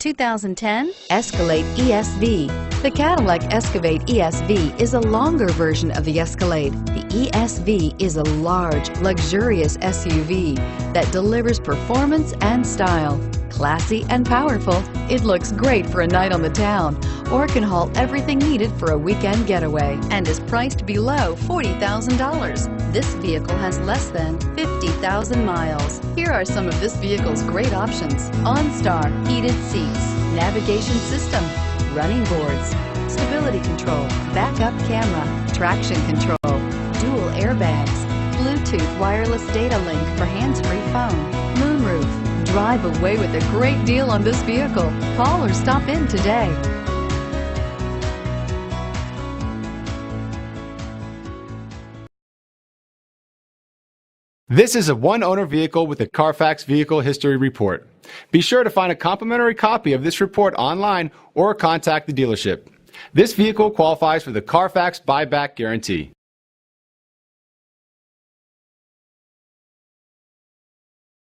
2010 Escalade ESV. The Cadillac Escalade ESV is a longer version of the Escalade. The ESV is a large, luxurious SUV that delivers performance and style. Classy and powerful, it looks great for a night on the town or can haul everything needed for a weekend getaway and is priced below $40,000. This vehicle has less than 50,000 miles. Here are some of this vehicle's great options: OnStar, heated seats, navigation system, running boards, stability control, backup camera, traction control, dual airbags, Bluetooth wireless data link for hands-free phone, moonroof. Drive away with a great deal on this vehicle. Call or stop in today. This is a one-owner vehicle with a Carfax Vehicle History Report. Be sure to find a complimentary copy of this report online or contact the dealership. This vehicle qualifies for the Carfax Buyback Guarantee.